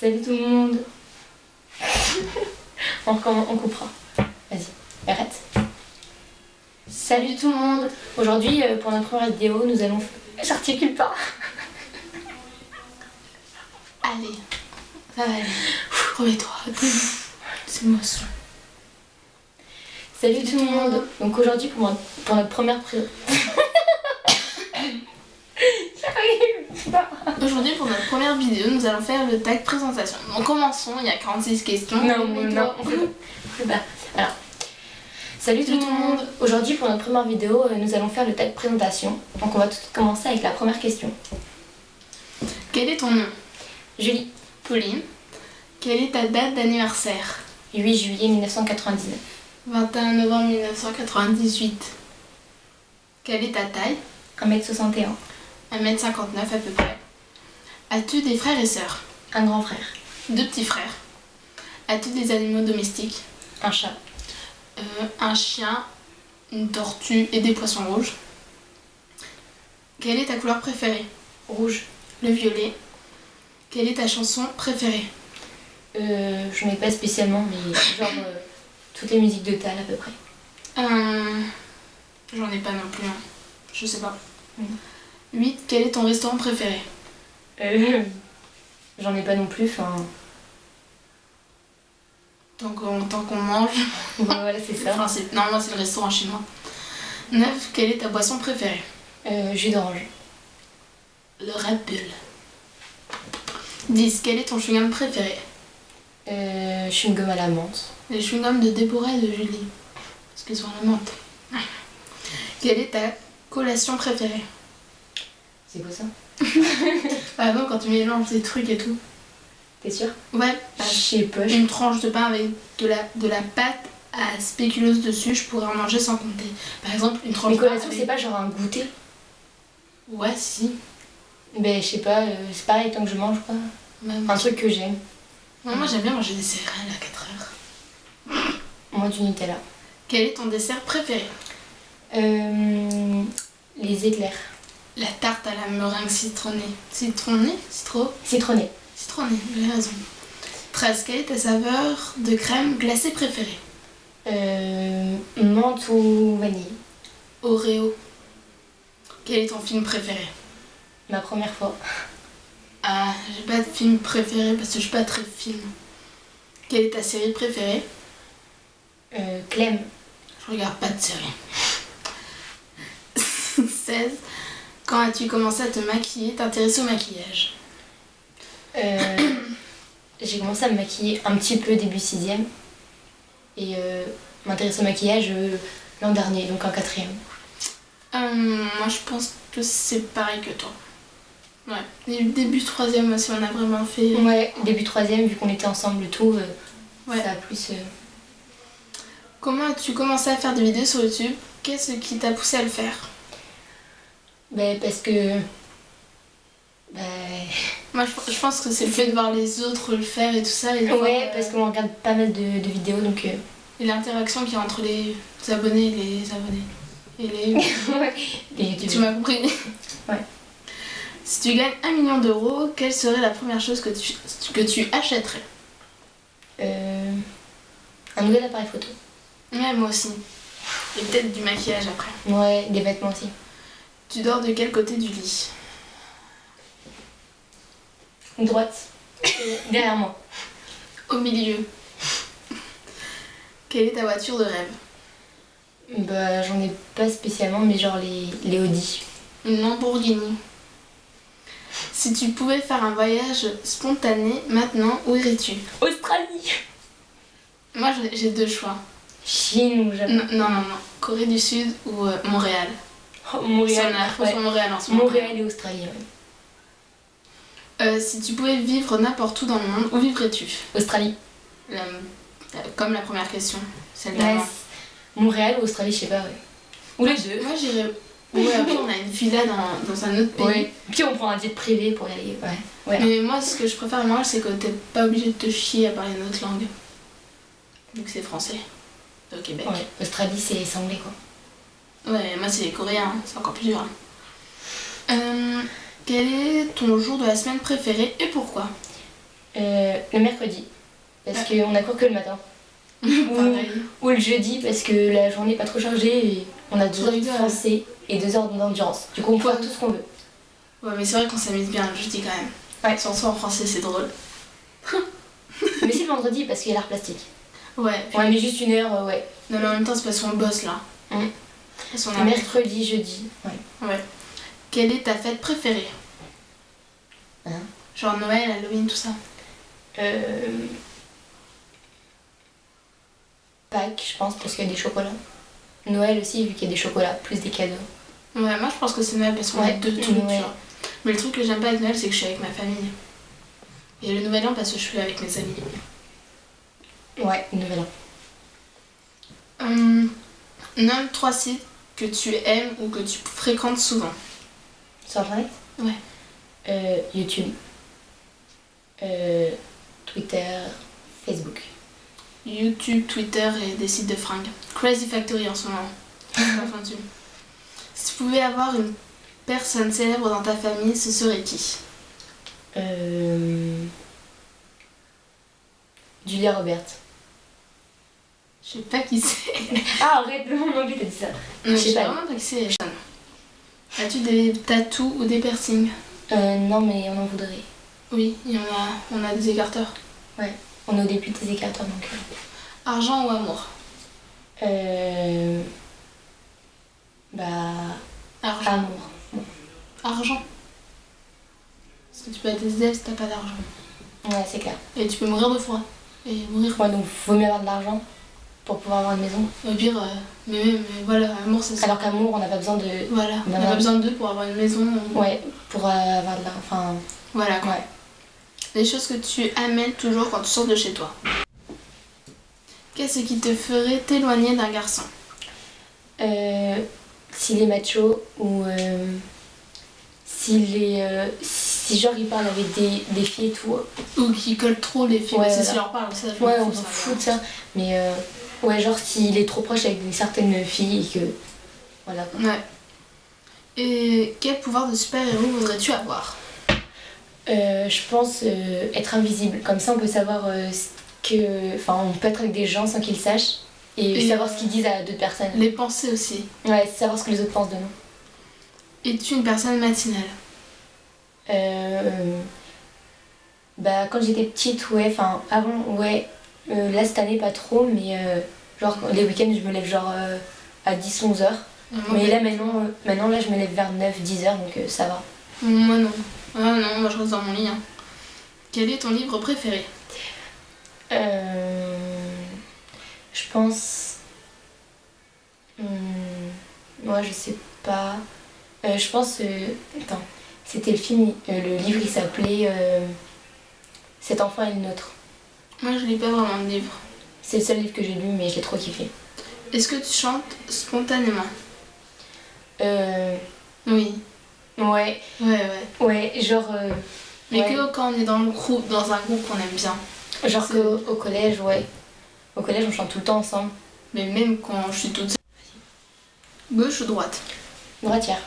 Salut tout le monde. On coupera. Vas-y, arrête. Salut tout le monde. Aujourd'hui, pour notre première vidéo, nous allons... J'articule pas. Allez, ça va aller. Remets-toi. C'est moi ça. Salut tout le monde. Donc aujourd'hui, pour notre première... Aujourd'hui, pour notre première vidéo, nous allons faire le tag présentation. Donc commençons, il y a 46 questions. Non. Alors, salut tout le monde. Aujourd'hui, pour notre première vidéo, nous allons faire le tag présentation. Donc on va tout de suite commencer avec la première question. Quel est ton nom? Julie. Pauline. Quelle est ta date d'anniversaire? 8 juillet 1999. 21 novembre 1998. Quelle est ta taille? 1m61. 1m59 à peu près. As-tu des frères et sœurs? Un grand frère. 2 petits frères. As-tu des animaux domestiques? Un chat. Un chien, une tortue et des poissons rouges. Quelle est ta couleur préférée? Rouge. Le violet. Quelle est ta chanson préférée? Je n'ai pas spécialement, mais genre toutes les musiques de Tal à peu près. J'en ai pas non plus. Je sais pas. 8. Quel est ton restaurant préféré? J'en ai pas non plus, enfin... Tant qu'on mange. Voilà, c'est ça. Non, moi c'est le restaurant chinois. 9. Quelle est ta boisson préférée? Jus d'orange. Le Red Bull. 10. Quel est ton chewing-gum préféré? Chewing-gum à la menthe. Les chewing-gums de Déborah et de Julie. Parce qu'ils sont à la menthe. Quelle est ta collation préférée? C'est quoi ça? Par exemple, quand tu mélanges des trucs et tout. T'es sûr? Ouais. Je sais pas. Une tranche de pain avec de la pâte à spéculoos dessus, je pourrais en manger sans compter. Par exemple, une tranche Mais de pain collation, c'est pas genre un goûter? Ouais, si. Ben, je sais pas, c'est pareil tant que je mange, quoi. Un truc que j'aime. Non, moi j'aime bien manger des céréales à 4 heures. Moi, du Nutella. Quel est ton dessert préféré? Les éclairs. La tarte à la meringue citronnée. Citronnée? Citronné. Citronnée, j'ai raison. 13. Quelle est ta saveur de crème glacée préférée? Menthe ou vanille. Oreo. Quel est ton film préféré? Ma première fois. Ah, j'ai pas de film préféré parce que je suis pas très film. Quelle est ta série préférée? Clem. Je regarde pas de série. 16. Quand as-tu commencé à te maquiller, t'intéresser au maquillage? J'ai commencé à me maquiller un petit peu début 6ème. Et m'intéresser au maquillage l'an dernier, donc en 4ème. Moi je pense que c'est pareil que toi. Ouais, début 3ème aussi on a vraiment fait... Ouais, début 3ème, vu qu'on était ensemble et tout, ouais. Ça a plus... Comment as-tu commencé à faire des vidéos sur YouTube? Qu'est-ce qui t'a poussé à le faire? Ben, parce que... Moi je pense que c'est le fait de voir les autres le faire et tout ça. Et ouais, parce qu'on regarde pas mal de vidéos, donc... Et l'interaction qu'il y a entre les abonnés et les abonnés. Et les... ouais, les youtubeurs. Tu m'as compris? Ouais. Si tu gagnes 1 million d'euros, quelle serait la première chose que tu achèterais? Un nouvel appareil photo. Ouais, moi aussi. Et peut-être du maquillage après. Ouais, des vêtements aussi. Tu dors de quel côté du lit? Droite. Derrière moi. Au milieu. Quelle est ta voiture de rêve? Bah, j'en ai pas spécialement, mais genre les Audi. Une Lamborghini. Si tu pouvais faire un voyage spontané, maintenant, où irais-tu? Australie. Moi, j'ai 2 choix. Chine ou Japon. Non. Corée du Sud ou Montréal. Oh, Montréal. Ouais. Montréal en ce moment. Montréal et Australie, ouais. Si tu pouvais vivre n'importe où dans le monde, où vivrais-tu? Australie. Comme la première question, celle Ouais, d'avant. Montréal ou Australie, je sais pas, ouais. Ou les deux. Moi j'irais... Ouais, après on a une villa dans un autre pays. Ouais. Puis on prend un jet privé pour y aller, ouais. Mais moi ce que je préfère moi c'est que t'es pas obligé de te chier à parler une autre langue. Vu que c'est français. Au Québec. Ouais, Australie c'est anglais quoi. Ouais, moi c'est coréen, c'est encore plus dur. Quel est ton jour de la semaine préféré et pourquoi? Le mercredi, parce qu'on a cours que le matin. Pareil. Ou le jeudi, parce que la journée n'est pas trop chargée et on a 2 heures de rigoles. français et 2 heures d'endurance. Du coup, on peut faire tout ce qu'on veut. Ouais, mais c'est vrai qu'on s'amuse bien le jeudi quand même. Ouais. Surtout en français, c'est drôle. Mais c'est le vendredi, parce qu'il y a l'art plastique. Ouais. On a mis juste 1 heure, ouais. Non, mais en même temps, c'est parce qu'on bosse là. Mm. Parce qu'on a... Mercredi, jeudi, ouais. Ouais. Quelle est ta fête préférée? Hein? Genre Noël, Halloween, tout ça. Pâques, je pense, parce qu'il y a des chocolats. Noël aussi, vu qu'il y a des chocolats, plus des cadeaux. Ouais, moi je pense que c'est Noël parce qu'on a 2 trucs, ouais. tu vois. Mais le truc que j'aime pas avec Noël, c'est que je suis avec ma famille. Et le Nouvel An parce que je suis avec mes amis. Ouais, Nouvel An. Nomme 3 sites que tu aimes ou que tu fréquentes souvent. Sur Internet? Ouais. YouTube. Twitter, Facebook. YouTube, Twitter et des sites de fringues. Crazy Factory en ce moment. Enfin, si tu pouvais avoir une personne célèbre dans ta famille, ce serait qui? Julia Roberts. Je sais pas qui c'est. Ah, arrête, le nom anglais, t'as dit ça. Je sais pas. vraiment pas qui c'est. As-tu des tatous ou des piercings? Non, mais on en voudrait. Oui, il y en a. On a des écarteurs. Ouais, on est au début des écarteurs donc. Argent ou amour? Bah. Argent. Amour. Bon. Argent. Parce que tu peux être SDF si t'as pas d'argent. Ouais, c'est clair. Et tu peux mourir de froid. Et mourir. Ouais, donc vaut mieux avoir de l'argent pour pouvoir avoir une maison. Au pire, mais voilà, amour c'est ça. Alors qu'amour, on n'a pas besoin de. Voilà, on n'a pas besoin de deux pour avoir une maison. Ouais, pour avoir de l'argent. Enfin. Voilà quoi. Ouais. Les choses que tu amènes toujours quand tu sors de chez toi. Qu'est-ce qui te ferait t'éloigner d'un garçon? S'il est macho ou si genre il parle avec des filles et tout. Ou qui colle trop les filles. Ouais, C'est voilà. si leur parle, ça je Ouais, m'en on fous, s'en ça, fout de ça. Mais ouais, genre s'il est trop proche avec certaines filles et que. Voilà quoi. Ouais. Et quel pouvoir de super-héros voudrais-tu avoir? Je pense être invisible. Comme ça, on peut savoir Enfin, on peut être avec des gens sans qu'ils sachent et savoir ce qu'ils disent à d'autres personnes. Les pensées aussi. Ouais, savoir ce que les autres pensent de nous. Es-tu une personne matinale? Bah, quand j'étais petite, ouais. Enfin, avant, ouais. Là, cette année, pas trop, mais genre, les week-ends, je me lève genre à 10-11 heures. Mais là, maintenant, là, je me lève vers 9-10 heures, donc ça va. Moi non. Ah non, moi je reste dans mon lit. Hein. Quel est ton livre préféré? Je pense. Moi, je sais pas. Je pense. Attends. C'était le film, le livre, il s'appelait Cet enfant est le nôtre. Moi je lis pas vraiment de livres. C'est le seul livre que j'ai lu, mais je l'ai trop kiffé. Est-ce que tu chantes spontanément? Ouais. Oui. Ouais. Ouais, genre. Mais ouais. que quand on est dans un groupe qu'on aime bien. Genre qu'au collège, ouais. Au collège, on chante tout le temps ensemble. Mais même quand je suis toute seule. Gauche ou droite? Droitière.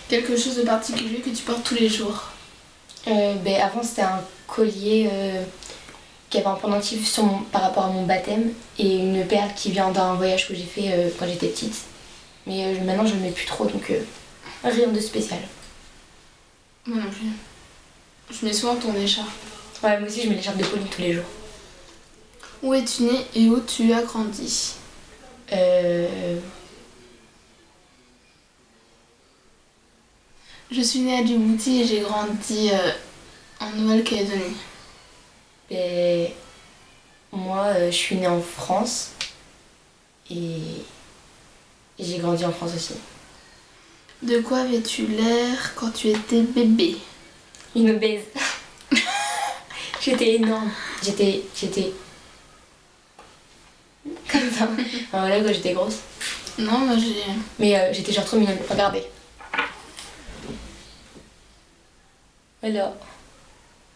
Quelque chose de particulier que tu portes tous les jours? Ben, avant, c'était un collier qui avait un pendentif par rapport à mon baptême et une perle qui vient d'un voyage que j'ai fait quand j'étais petite. Mais maintenant, je le mets plus trop, donc rien de spécial. Moi non plus. Je mets souvent ton écharpe. Ouais, moi aussi, je mets l'écharpe de Pauline tous les jours. Où es-tu né et où tu as grandi? Je suis née à Djibouti et j'ai grandi en Nouvelle-Calédonie. Ben, moi, je suis née en France et j'ai grandi en France aussi. De quoi avais-tu l'air quand tu étais bébé? Une obèse. J'étais énorme. J'étais comme ça. Enfin, voilà, quand j'étais grosse. Non, moi j'ai... Mais j'étais genre trop mignonne. Regardez. Voilà.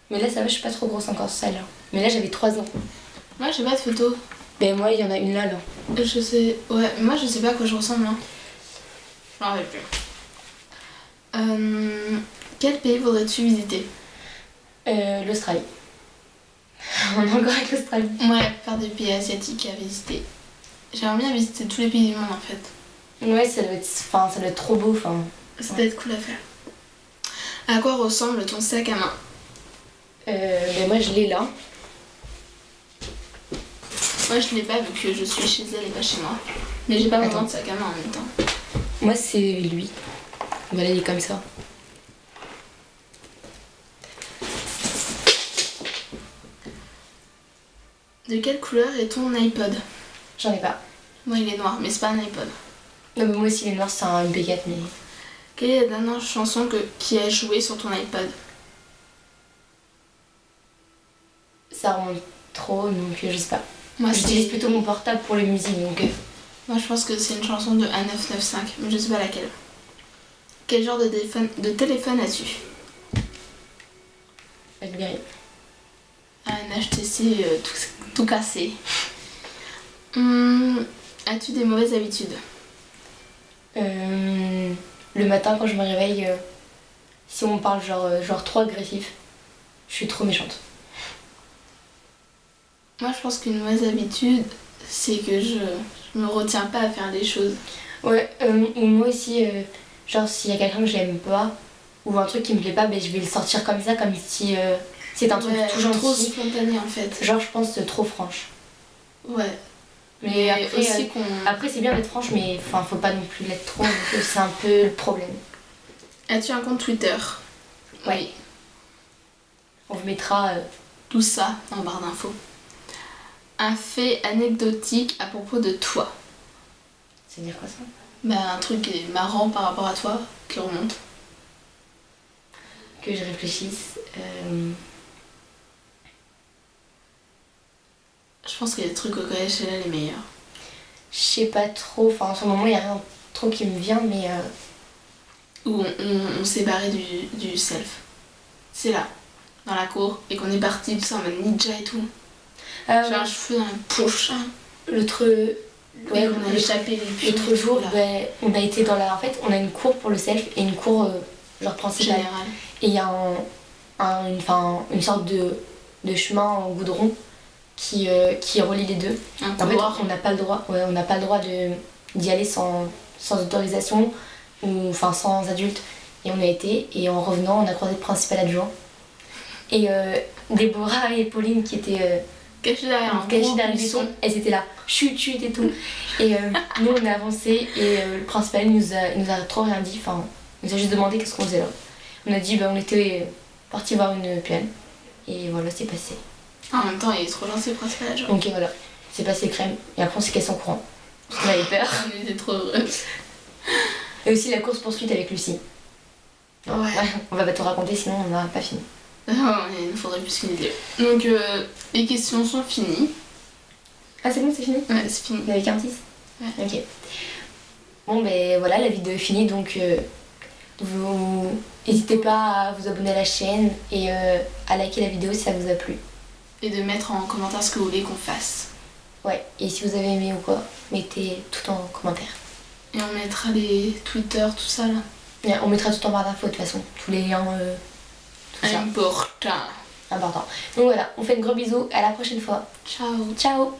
Mais là, ça va, je suis pas trop grosse encore, ça là. Mais là, j'avais 3 ans. Moi j'ai pas de photo. Ben moi, il y en a une là. Je sais... Ouais, moi je sais pas à quoi je ressemble. Hein. Je m'en rappelle plus. Quel pays voudrais-tu visiter? L'Australie. on est encore avec l'Australie. Ouais, faire des pays asiatiques à visiter. J'aimerais bien visiter tous les pays du monde en fait. Ouais, ça doit être trop beau. Ça doit être cool à faire. À quoi ressemble ton sac à main? Ben moi, je l'ai là. Moi je l'ai pas vu que je suis chez elle et pas chez moi. Mais j'ai pas vraiment Attends. de sac à main en même temps. Moi, c'est lui. Voilà, il est comme ça. De quelle couleur est ton iPod? J'en ai pas. Moi il est noir, mais c'est pas un iPod. Non, mais moi aussi, il est noir, c'est un MP4, mais... Quelle est la dernière chanson qui a joué sur ton iPod? Ça remonte trop, donc je sais pas. Moi J'utilise plutôt mon portable pour les musiques, donc... Moi je pense que c'est une chanson de A995, mais je sais pas laquelle. Quel genre de téléphone as-tu? BlackBerry. Un HTC tout cassé. As-tu des mauvaises habitudes? Le matin, quand je me réveille, si on me parle genre trop agressif, je suis trop méchante. Moi je pense qu'une mauvaise habitude, c'est que je me retiens pas à faire des choses. Ouais, ou moi aussi, genre s'il y a quelqu'un que j'aime pas, ou un truc qui me plaît pas, ben, je vais le sortir comme ça, comme si c'est un truc Ouais, tout gentil. trop spontané en fait. Genre, je pense trop franche. Ouais. Mais après, aussi qu'on... après c'est bien d'être franche, mais faut pas non plus l'être trop, donc c'est un peu le problème. As-tu un compte Twitter? Ouais. Oui. On vous mettra... Tout ça en barre d'infos. Un fait anecdotique à propos de toi. C'est-à-dire quoi ça? Bah un truc qui est marrant par rapport à toi, qui remonte. Que je réfléchisse. Je pense que les trucs au collège, c'est là les meilleurs. Je sais pas trop, en ce moment il y a rien trop qui me vient, mais... Où on s'est barré du self. C'est là, dans la cour, et qu'on est parti, tout ça en mode ninja et tout. J'ai un cheveu dans la poche. L'autre... Ouais, on a échappé les pions. L'autre jour, ben, on a été dans la... En fait, on a une cour pour le self et une cour genre principale. Général. Et il y a une sorte de chemin en goudron qui relie les deux. Un En fait, couloir. on n'a pas le droit, on n'a pas le droit d'y aller sans autorisation ou sans adulte. Et on a été, et en revenant, on a croisé le principal adjoint. Et Déborah et Pauline qui étaient Cachées derrière un cachées gros derrière le buisson. buisson, elles étaient là, chut chut et tout. Et nous on a avancé et le principal il nous a trop rien dit, il nous a juste demandé qu'est-ce qu'on faisait là. On a dit on était parti voir une piane et voilà c'est passé. En même temps, il est trop gentil le principal adjoint. Donc voilà, c'est passé crème et après on s'est cassé en courant. Parce qu'on avait peur. On était trop heureux. Et aussi la course poursuite avec Lucie. Ouais. On va pas tout raconter sinon on n'a pas fini. Il nous faudrait plus qu'une idée. Donc, les questions sont finies. Ah c'est bon c'est fini? Ouais, c'est fini. Il y avait 46? Ouais. Ok. Bon ben voilà, la vidéo est finie donc vous n'hésitez pas à vous abonner à la chaîne et à liker la vidéo si ça vous a plu. Et de mettre en commentaire ce que vous voulez qu'on fasse. Ouais, et si vous avez aimé ou quoi, mettez tout en commentaire. Et on mettra les Twitter, tout ça là. Et on mettra tout en barre d'infos de toute façon, tous les liens, tout ça. Important. Important. Donc voilà, on fait de gros bisous, à la prochaine fois. Ciao. Ciao!